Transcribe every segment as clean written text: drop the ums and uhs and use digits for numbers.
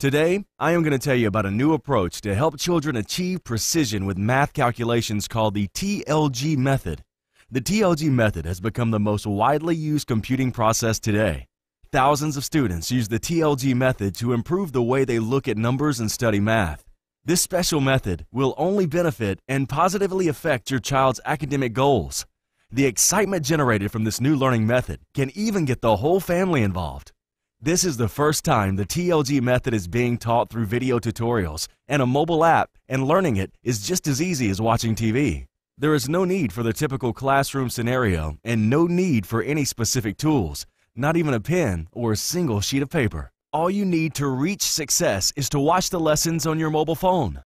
Today, I am going to tell you about a new approach to help children achieve precision with math calculations called the TLG method. The TLG method has become the most widely used computing process today. Thousands of students use the TLG method to improve the way they look at numbers and study math. This special method will only benefit and positively affect your child's academic goals. The excitement generated from this new learning method can even get the whole family involved. This is the first time the TLG method is being taught through video tutorials and a mobile app, and learning it is just as easy as watching TV. There is no need for the typical classroom scenario and no need for any specific tools, not even a pen or a single sheet of paper. All you need to reach success is to watch the lessons on your mobile phone.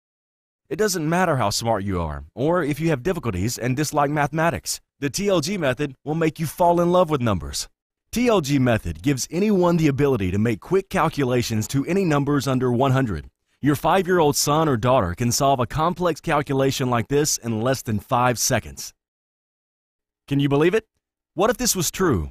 It doesn't matter how smart you are or if you have difficulties and dislike mathematics. The TLG method will make you fall in love with numbers. TLG method gives anyone the ability to make quick calculations to any numbers under 100. Your 5-year-old son or daughter can solve a complex calculation like this in less than 5 seconds. Can you believe it? What if this was true?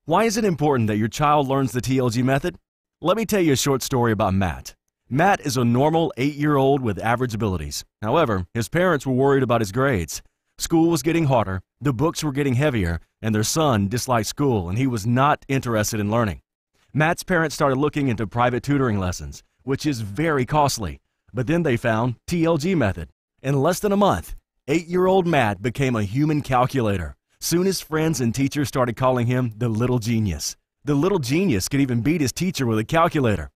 Why is it important that your child learns the TLG method? Let me tell you a short story about Matt. Matt is a normal 8-year-old with average abilities. However, his parents were worried about his grades. School was getting harder, the books were getting heavier, and their son disliked school and he was not interested in learning. Matt's parents started looking into private tutoring lessons, which is very costly, but then they found TLG method. In less than a month, 8-year-old Matt became a human calculator. Soon his friends and teachers started calling him the little genius. The little genius could even beat his teacher with a calculator.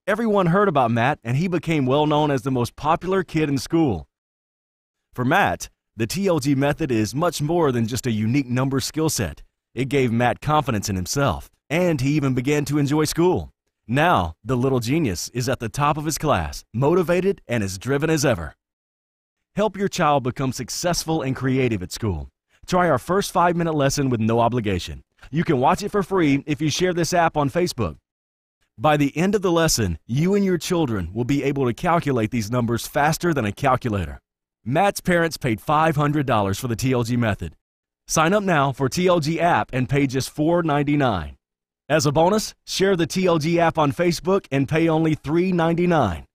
Everyone heard about Matt and he became well known as the most popular kid in school. For Matt, the TLG method is much more than just a unique number skill set. It gave Matt confidence in himself, and he even began to enjoy school. Now, the little genius is at the top of his class, motivated and as driven as ever. Help your child become successful and creative at school. Try our first 5-minute lesson with no obligation. You can watch it for free if you share this app on Facebook. By the end of the lesson, you and your children will be able to calculate these numbers faster than a calculator. Matt's parents paid $500 for the TLG method. Sign up now for TLG app and pay just $4.99. As a bonus, share the TLG app on Facebook and pay only $3.99.